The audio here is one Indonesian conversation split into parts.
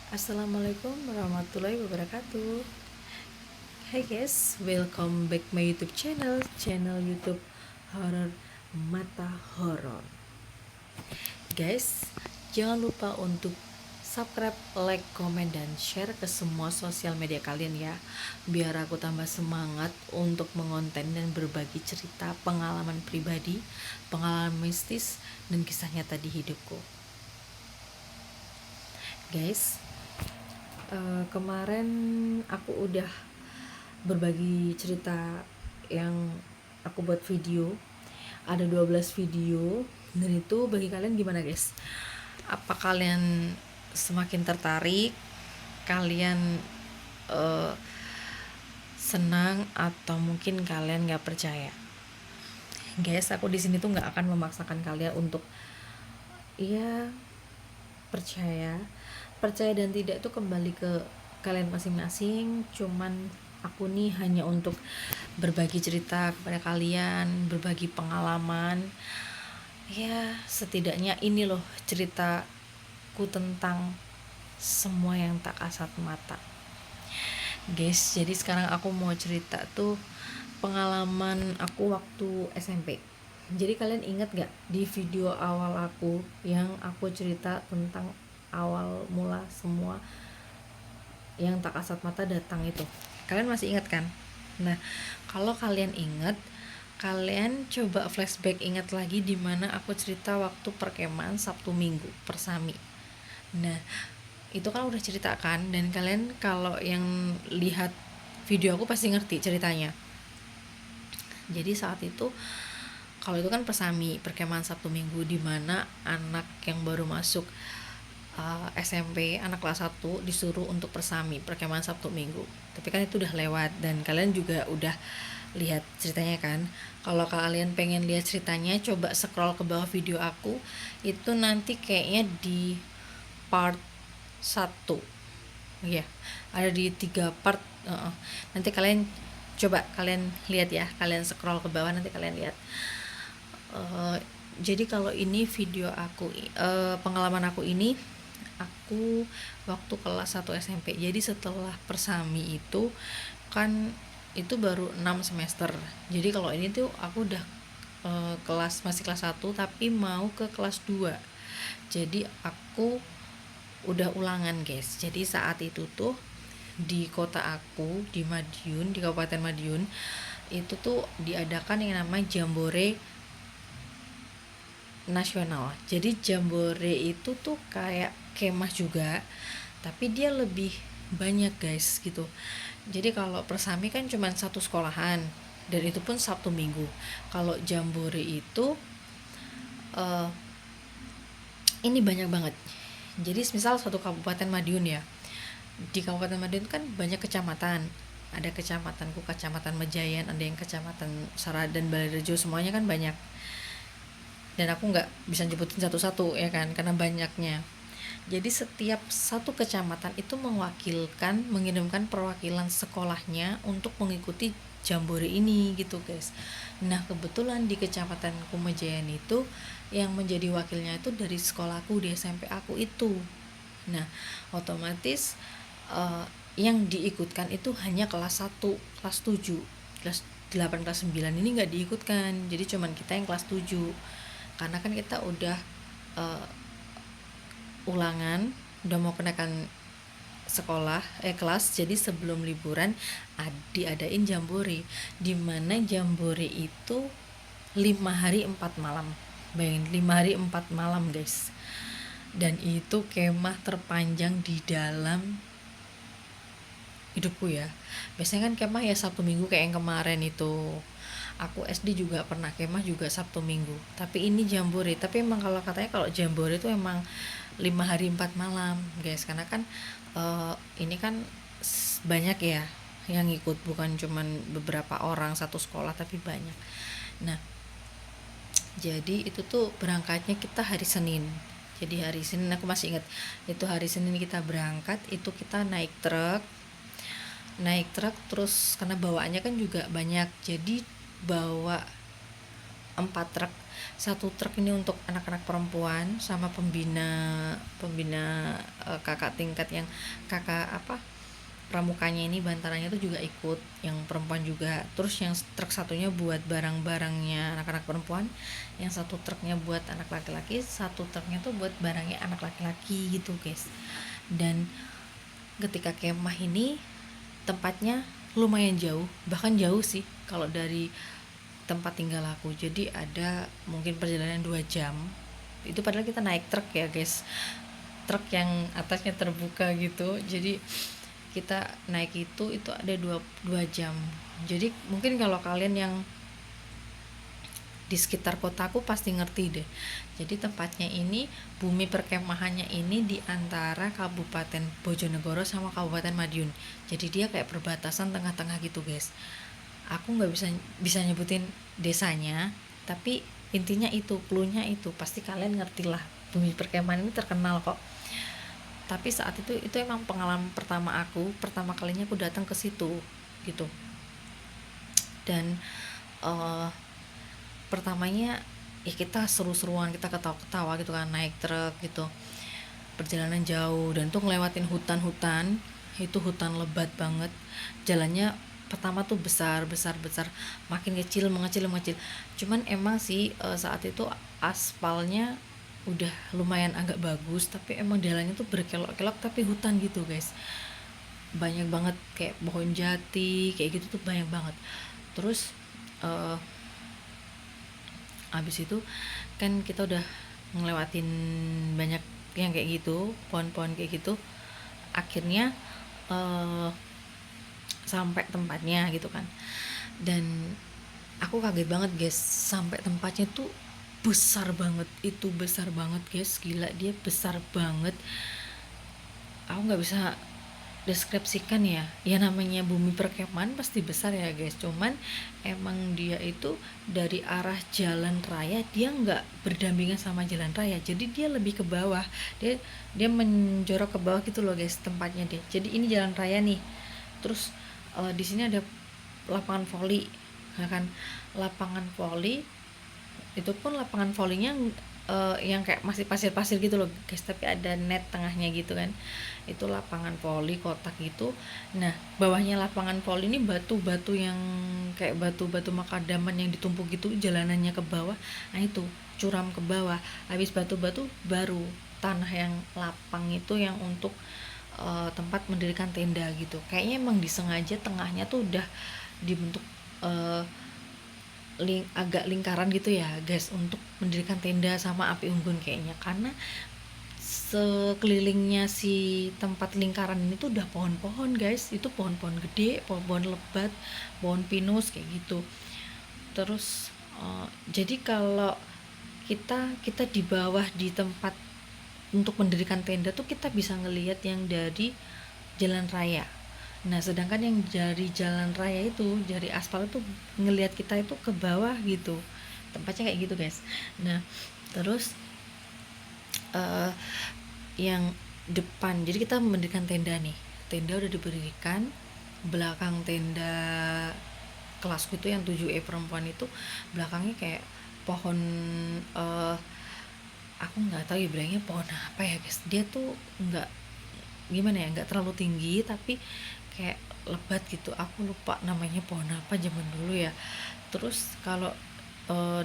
Assalamualaikum warahmatullahi wabarakatuh. Hai guys, welcome back my YouTube channel YouTube Horror Mata Horor. Guys, jangan lupa untuk subscribe, like, komen, dan share ke semua sosial media kalian ya, biar aku tambah semangat untuk mengonten dan berbagi cerita pengalaman pribadi, pengalaman mistis, dan kisah nyata di hidupku. Guys, kemarin aku udah berbagi cerita yang aku buat video, ada 12 video, dan itu bagi kalian gimana guys? Apa kalian semakin tertarik, kalian senang, atau mungkin kalian gak percaya? Guys, aku di sini tuh gak akan memaksakan kalian untuk percaya dan tidak itu kembali ke kalian masing-masing. Cuman aku nih hanya untuk berbagi cerita kepada kalian, berbagi pengalaman. Ya, setidaknya ini loh ceritaku tentang semua yang tak kasat mata. Guys, jadi sekarang aku mau cerita tuh pengalaman aku waktu SMP. Jadi kalian ingat gak di video awal aku yang aku cerita tentang awal mula semua yang tak kasat mata datang itu? Kalian masih ingat kan? Nah, kalau kalian ingat, kalian coba flashback, ingat lagi di mana aku cerita waktu perkemahan Sabtu Minggu Persami. Nah, itu kan udah ceritakan, dan kalian kalau yang lihat video aku pasti ngerti ceritanya. Jadi saat itu, kalau itu kan Persami, perkemahan Sabtu Minggu, di mana anak yang baru masuk SMP, anak kelas 1 disuruh untuk Persami, perkemahan Sabtu Minggu. Tapi kan itu udah lewat, dan kalian juga udah lihat ceritanya kan. Kalau kalian pengen lihat ceritanya, coba scroll ke bawah video aku. Itu nanti kayaknya di part 1. Iya, ada di 3 part. Nanti kalian coba kalian lihat ya, kalian scroll ke bawah, nanti kalian lihat. Jadi kalau ini video aku, pengalaman aku ini, aku waktu kelas 1 SMP. Jadi setelah Persami itu kan itu baru 6 semester. Jadi kalau ini tuh aku udah masih kelas 1 tapi mau ke kelas 2. Jadi aku udah ulangan guys. Jadi saat itu tuh di kota aku, di Madiun, di Kabupaten Madiun, itu tuh diadakan yang namanya Jambore Nasional. Jadi Jambore itu tuh kayak kemah juga, tapi dia lebih banyak guys gitu. Jadi kalau Persami kan cuma satu sekolahan, dan itu pun Sabtu Minggu. Kalau Jambore itu ini banyak banget. Jadi misal satu Kabupaten Madiun ya, di Kabupaten Madiun kan banyak kecamatan. Ada kecamatanku, Kecamatan Mejayan, ada yang Kecamatan Saradan, Balerejo, semuanya kan banyak. Dan aku nggak bisa nyebutin satu-satu ya kan, karena banyaknya. Jadi setiap satu kecamatan itu mengirimkan perwakilan sekolahnya untuk mengikuti Jambore ini gitu guys. Nah kebetulan di Kecamatan Kumejayan itu yang menjadi wakilnya itu dari sekolahku di SMP aku itu. Nah otomatis yang diikutkan itu hanya kelas 1, kelas 7, kelas 8, kelas 9 ini nggak diikutkan. Jadi cuman kita yang kelas 7, karena kan kita udah ulangan, udah mau kenakan kelas. Jadi sebelum liburan diadain Jambore, dimana Jambore itu 5 hari 4 malam. Bayangin, 5 hari 4 malam guys. Dan itu kemah terpanjang di dalam hidupku ya. Biasanya kan kemah ya Sabtu Minggu kayak yang kemarin itu. Aku SD juga pernah kemah juga Sabtu Minggu. Tapi ini Jambore. Tapi emang kalau katanya kalau Jambore itu emang 5 hari 4 malam guys. Karena kan ini kan banyak ya yang ikut, bukan cuman beberapa orang satu sekolah, tapi banyak. Nah jadi itu tuh berangkatnya kita hari Senin. Jadi hari Senin aku masih ingat, itu hari Senin kita berangkat, itu kita naik truk terus karena bawaannya kan juga banyak, jadi bawa 4 truk. satu truk ini untuk anak-anak perempuan sama pembina pembina kakak tingkat yang kakak apa pramukanya ini bantarannya tuh juga ikut yang perempuan juga. Terus yang truk satunya buat barang-barangnya anak-anak perempuan, yang satu truknya buat anak laki-laki, satu truknya tuh buat barangnya anak laki-laki gitu guys. Dan ketika kemah ini tempatnya lumayan jauh, bahkan jauh sih kalau dari tempat tinggal aku. Jadi ada mungkin perjalanan 2 jam. Itu padahal kita naik truk ya guys, truk yang atasnya terbuka gitu. Jadi kita naik itu ada 2 jam. Jadi mungkin kalau kalian yang di sekitar kotaku pasti ngerti deh. Jadi tempatnya ini, bumi perkemahannya ini di antara Kabupaten Bojonegoro sama Kabupaten Madiun. Jadi dia kayak perbatasan tengah-tengah gitu guys. Aku nggak bisa nyebutin desanya, tapi intinya itu, cluenya itu pasti kalian ngerti lah. Bumi perkemahan ini terkenal kok. Tapi saat itu emang pengalaman pertama kalinya aku datang ke situ gitu. Dan pertamanya ya kita seru-seruan, kita ketawa-ketawa gitu kan, naik truk gitu, perjalanan jauh, dan tuh ngelewatin hutan-hutan. Itu hutan lebat banget, jalannya pertama tuh besar, makin kecil, mengecil. Cuman emang sih saat itu aspalnya udah lumayan agak bagus, tapi emang jalannya tuh berkelok-kelok tapi hutan gitu guys. Banyak banget kayak pohon jati kayak gitu tuh, banyak banget. Terus abis itu kan kita udah ngelewatin banyak yang kayak gitu, pohon-pohon kayak gitu. Akhirnya sampai tempatnya gitu kan. Dan aku kaget banget guys, sampai tempatnya tuh besar banget. Itu besar banget guys, gila, dia besar banget. Aku nggak bisa deskripsikan ya namanya bumi perkemahan pasti besar ya guys. Cuman emang dia itu dari arah jalan raya, dia nggak berdampingan sama jalan raya, jadi dia lebih ke bawah, dia menjorok ke bawah gitu loh guys tempatnya deh. Jadi ini jalan raya nih, terus di sini ada lapangan voli, ya kan, lapangan voli. Itu pun lapangan volinya yang kayak masih pasir-pasir gitu loh guys, tapi ada net tengahnya gitu kan. Itu lapangan voli kotak gitu. Nah, bawahnya lapangan voli ini batu-batu yang kayak batu-batu makadaman yang ditumpuk gitu, jalanannya ke bawah. Nah, itu curam ke bawah. Habis batu-batu baru tanah yang lapang itu yang untuk tempat mendirikan tenda gitu. Kayaknya emang disengaja tengahnya tuh udah dibentuk agak lingkaran gitu ya guys, untuk mendirikan tenda sama api unggun kayaknya, karena sekelilingnya si tempat lingkaran ini tuh udah pohon-pohon guys. Itu pohon-pohon gede, pohon-pohon lebat, pohon pinus kayak gitu. Terus jadi kalau kita di bawah di tempat untuk mendirikan tenda tuh kita bisa ngelihat yang dari jalan raya. Nah, sedangkan yang dari jalan raya itu, dari aspal itu ngelihat kita itu ke bawah gitu. Tempatnya kayak gitu, guys. Nah, terus yang depan, jadi kita mendirikan tenda nih. Tenda udah diberikan, belakang tenda kelasku itu yang 7E perempuan itu, belakangnya kayak pohon aku nggak tahu ya bilangnya pohon apa ya guys. Dia tuh nggak gimana ya, nggak terlalu tinggi tapi kayak lebat gitu. Aku lupa namanya pohon apa zaman dulu ya. Terus kalau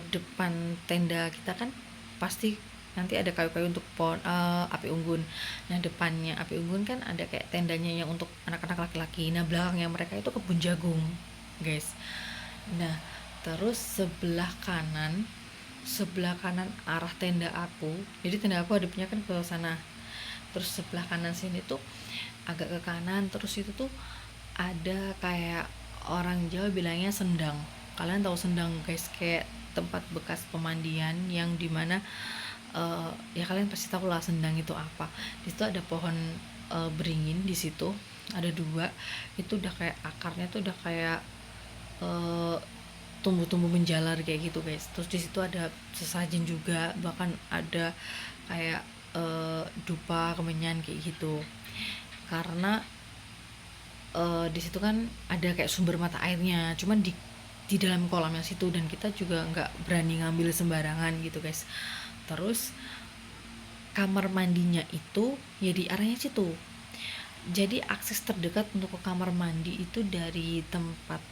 depan tenda kita kan pasti nanti ada kayu-kayu untuk pohon api unggun. Nah, depannya api unggun kan ada kayak tendanya yang untuk anak-anak laki-laki. Nah, belakangnya mereka itu kebun jagung guys. Nah, terus sebelah kanan arah tenda aku, jadi tenda aku hadapnya kan ke sana. Terus sebelah kanan sini tuh agak ke kanan, terus itu tuh ada kayak orang Jawa bilangnya sendang. Kalian tahu sendang guys, kayak tempat bekas pemandian yang dimana ya kalian pasti tahu lah sendang itu apa. Di situ ada pohon beringin, di situ ada 2. Itu udah kayak akarnya tuh udah kayak tumbuh-tumbuh menjalar kayak gitu guys. Terus di situ ada sesajen juga, bahkan ada kayak dupa kemenyan kayak gitu. Karena di situ kan ada kayak sumber mata airnya, cuman di di dalam kolamnya situ, dan kita juga nggak berani ngambil sembarangan gitu guys. Terus kamar mandinya itu ya di arahnya situ, jadi akses terdekat untuk ke kamar mandi itu dari tempat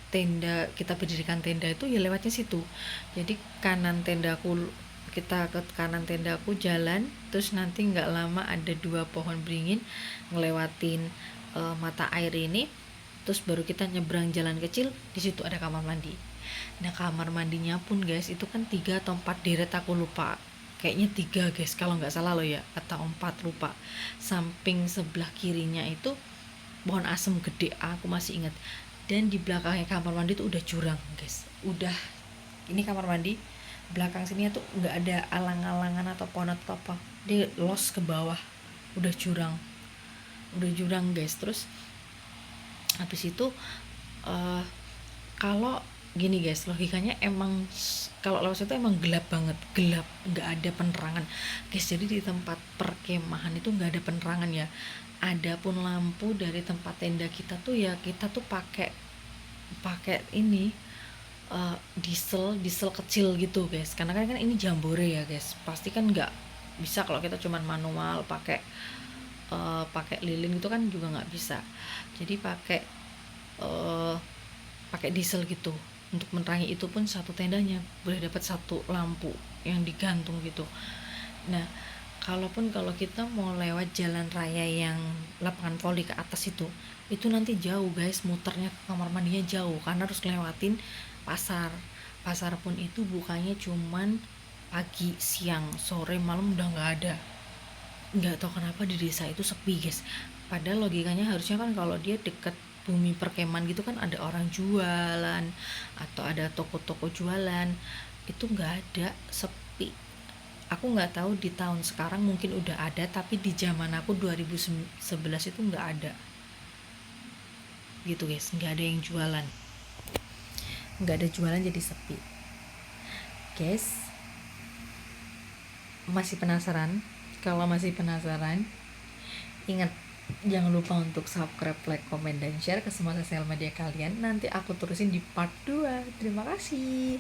tenda kita berdirikan tenda itu ya lewatnya situ. Jadi kanan tendaku, kita ke kanan tendaku jalan, terus nanti nggak lama ada 2 pohon beringin ngelewatin mata air ini, terus baru kita nyebrang jalan kecil, di situ ada kamar mandi. Nah kamar mandinya pun guys itu kan 3 atau 4 deret, aku lupa, kayaknya 3 guys kalau nggak salah loh ya, atau 4 lupa. Samping sebelah kirinya itu pohon asem gede, aku masih ingat. Dan di belakangnya kamar mandi itu udah jurang guys, udah, ini kamar mandi belakang sini tuh nggak ada alang-alangan atau pohon atau apa, dia los ke bawah, udah jurang, guys. Terus habis itu uh, kalau gini guys, logikanya emang kalau lewat situ emang gelap banget, gelap, nggak ada penerangan guys. Jadi di tempat perkemahan itu nggak ada penerangan ya. Adapun lampu dari tempat tenda kita tuh ya kita tuh pakai ini diesel kecil gitu guys, karena kan ini jambore ya guys, pasti kan nggak bisa kalau kita cuman manual pakai lilin itu kan juga nggak bisa. Jadi uh, pakai diesel gitu untuk menerangi, itu pun satu tendanya boleh dapat 1 lampu yang digantung gitu. Nah kalau kita mau lewat jalan raya yang lapangan voli ke atas itu nanti jauh guys, muternya ke kamar mandinya jauh karena harus ngelewatin pasar pun itu bukanya cuman pagi, siang, sore, malam udah nggak ada. Nggak tahu kenapa di desa itu sepi guys, padahal logikanya harusnya kan kalau dia deket bumi perkeman gitu kan ada orang jualan atau ada toko-toko jualan, itu nggak ada, sepi. Aku nggak tahu di tahun sekarang mungkin udah ada, tapi di zaman aku 2011 itu nggak ada gitu guys, nggak ada yang jualan, nggak ada jualan, jadi sepi guys. Masih penasaran? Kalau masih penasaran, ingat jangan lupa untuk subscribe, like, comment, dan share ke semua sosial media kalian. Nanti aku terusin di part 2. Terima kasih.